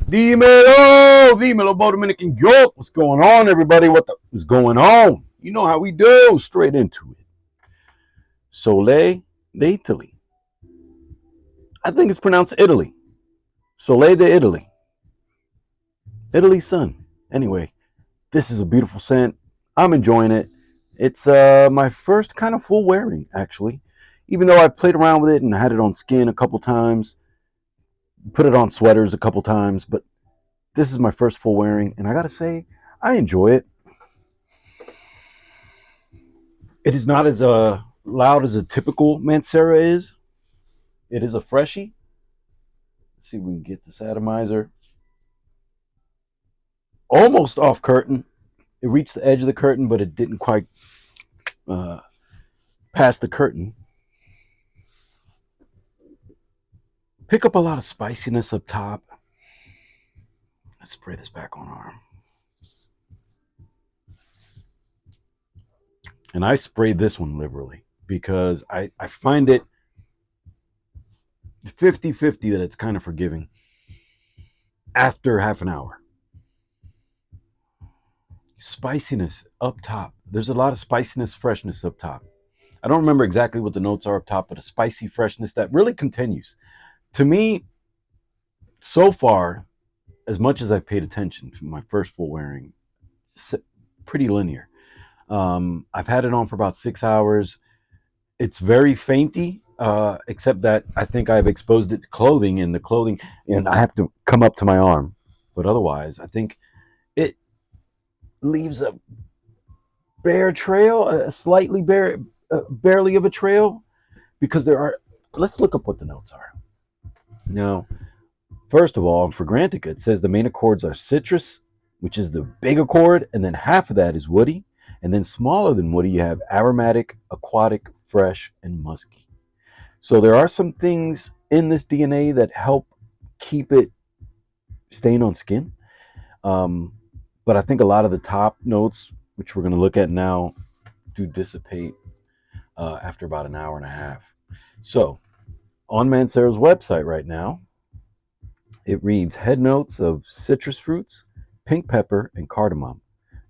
Dímelo, Dominican York. What's going on, everybody? What is going on? You know how we do. Straight into it. Soleil D'Italie. I think it's pronounced Italy. Soleil d'Italie. Italy sun. Anyway, this is a beautiful scent. I'm enjoying it. It's my first kind of full wearing, actually. Even though I played around with it and had it on skin a couple times, put it on sweaters a couple times, but this is my first full wearing, and I gotta say, I enjoy it. It is not as loud as a typical Mancera is. It is a freshie. Let's see if we can get this atomizer. Almost off curtain. It reached the edge of the curtain, but it didn't quite pass the curtain. Pick up a lot of spiciness up top. Let's spray this back on arm. And I sprayed this one liberally because I find it 50-50 that it's kind of forgiving after half an hour. Spiciness up top. There's a lot of spiciness, freshness up top. I don't remember exactly what the notes are up top, but a spicy freshness that really continues. To me, so far, as much as I've paid attention to my first full wearing, pretty linear. I've had it on for about 6 hours. It's very fainty, except that I think I've exposed it to clothing, and the clothing, and I have to come up to my arm. But otherwise, I think it leaves a bare trail, a slightly bare, barely of a trail, because there are. Let's look up what the notes are. Now, first of all, for Grantica, it says the main accords are citrus, which is the big accord, and then half of that is woody. And then smaller than woody, you have aromatic, aquatic, fresh, and musky. So there are some things in this DNA that help keep it staying on skin. But I think a lot of the top notes, which we're going to look at now, do dissipate after about an hour and a half. So on Mancera's website right now, it reads head notes of citrus fruits, pink pepper, and cardamom.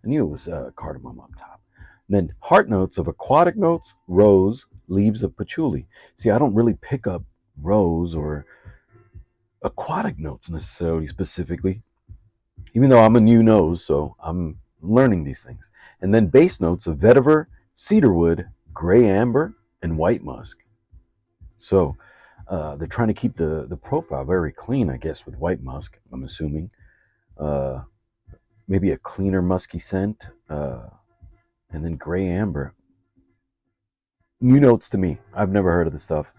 I knew it was cardamom up top. And then heart notes of aquatic notes, rose, leaves of patchouli. See, I don't really pick up rose or aquatic notes necessarily specifically, even though I'm a new nose, so I'm learning these things. And then base notes of vetiver, cedarwood, gray amber, and white musk. So they're trying to keep the profile very clean, I guess, with white musk, I'm assuming. Maybe a cleaner musky scent, and then gray amber. New notes to me. I've never heard of this stuff,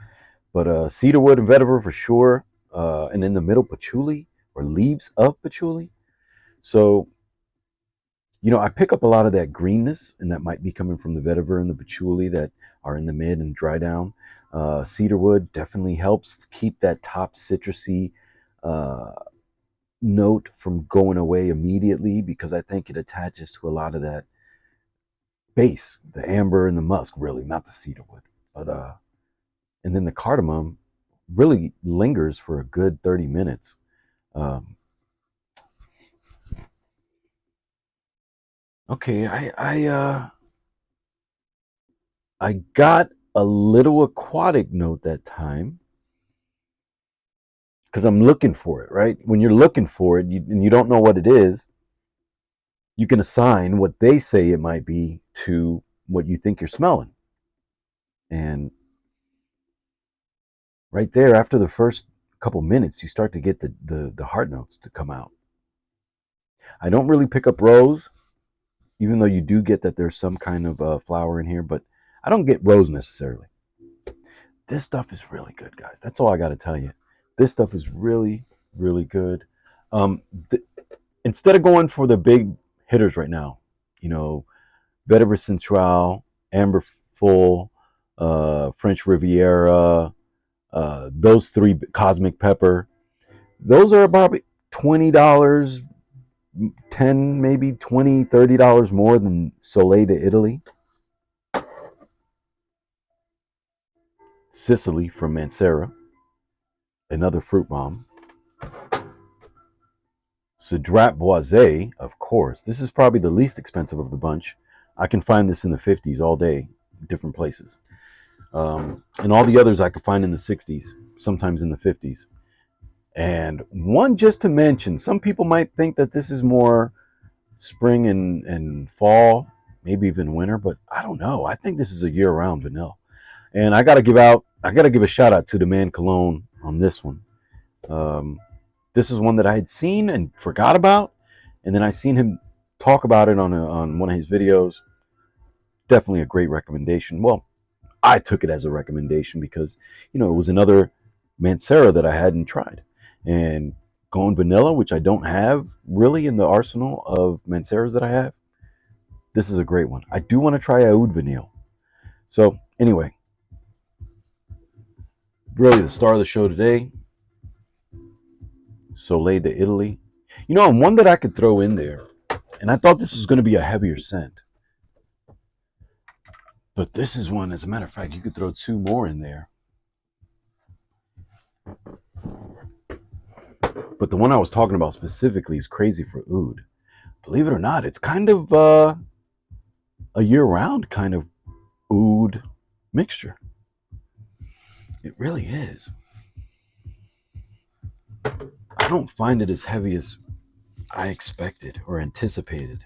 but cedarwood and vetiver for sure, and in the middle patchouli or leaves of patchouli. So, I pick up a lot of that greenness, and that might be coming from the vetiver and the patchouli that are in the mid and dry down. Cedarwood definitely helps keep that top citrusy note from going away immediately, because I think it attaches to a lot of that base, the amber and the musk, really, not the cedarwood. But and then the cardamom really lingers for a good 30 minutes. Okay, I got a little aquatic note that time, because I'm looking for it, right? When you're looking for it and you don't know what it is, you can assign what they say it might be to what you think you're smelling. And right there, after the first couple minutes, you start to get the heart notes to come out. I don't really pick up rose, even though you do get that there's some kind of flower in here, but I don't get rose necessarily. This stuff is really good, guys. That's all I got to tell you. This stuff is really, really good. Instead of going for the big hitters right now, Vetiver Central, Amber Full, French Riviera, those three, Cosmic Pepper, those are about $20, 10, maybe $20, $30 more than Soleil D'Italie. Sicily from Mancera, another fruit bomb. Cedrat Boisé, of course. This is probably the least expensive of the bunch. I can find this in the 50s all day, different places. And all the others I could find in the 60s, sometimes in the 50s. And one just to mention, some people might think that this is more spring and fall, maybe even winter, but I don't know. I think this is a year-round vanilla. And I gotta give a shout out to the man Cologne on this one. This is one that I had seen and forgot about, and then I seen him talk about it on one of his videos. Definitely a great recommendation. Well, I took it as a recommendation because it was another Mancera that I hadn't tried, and going vanilla, which I don't have really in the arsenal of Manceras that I have. This is a great one. I do want to try Oud Vanille. So anyway, really the star of the show today, Soleil D'Italie. And one that I could throw in there, and I thought this was going to be a heavier scent. But this is one, as a matter of fact, you could throw two more in there. But the one I was talking about specifically is Crazy for Oud. Believe it or not, it's kind of a year-round kind of oud mixture. It really is. I don't find it as heavy as I expected or anticipated.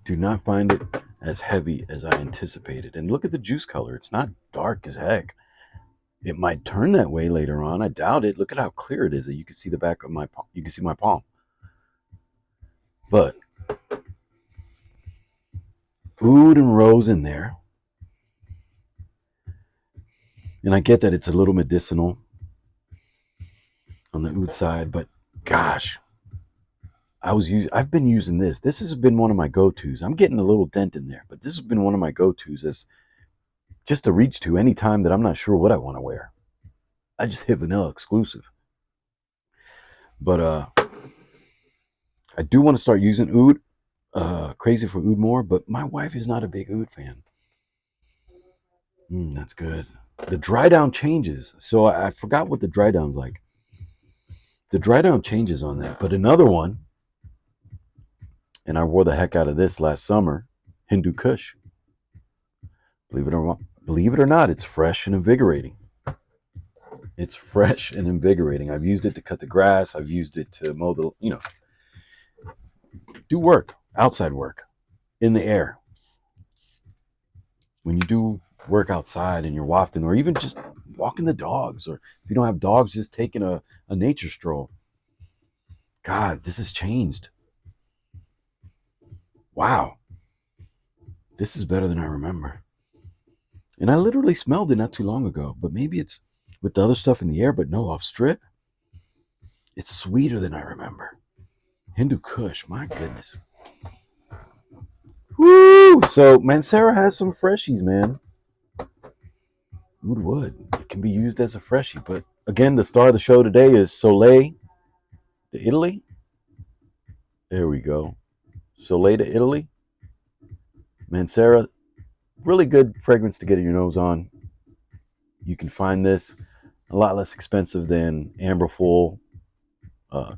Do not find it as heavy as I anticipated. And look at the juice color. It's not dark as heck. It might turn that way later on. I doubt it. Look at how clear it is that you can see the back of my palm. You can see my palm. But oud and rose in there. And I get that it's a little medicinal on the oud side, but gosh, I've been using this. This has been one of my go-tos. I'm getting a little dent in there, but this has been one of my go-tos as just to reach to any time that I'm not sure what I want to wear. I just hit vanilla exclusive. But I do want to start using oud, Crazy for Oud more, but my wife is not a big oud fan. That's good. The dry down changes. So I forgot what the dry down's like. The dry down changes on that. But another one, and I wore the heck out of this last summer, Hindu Kush. Believe it or not, it's fresh and invigorating. It's fresh and invigorating. I've used it to cut the grass. I've used it to mow the, do work, outside work, in the air. When you do work outside and you're wafting, or even just walking the dogs, or if you don't have dogs, just taking a nature stroll. God, this has changed. Wow. This is better than I remember. And I literally smelled it not too long ago, but maybe it's with the other stuff in the air, but no, off strip. It's sweeter than I remember. Hindu Kush, my goodness. Woo! So Mancera has some freshies, man. Wood. It can be used as a freshie, but again, the star of the show today is Soleil D'Italie. There we go. Soleil D'Italie. Mancera, really good fragrance to get your nose on. You can find this a lot less expensive than Amber Full,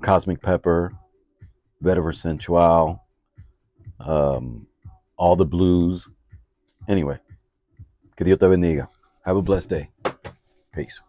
Cosmic Pepper, Vetiver Sensual, all the blues. Anyway, que Dios te bendiga. Have a blessed day. Peace.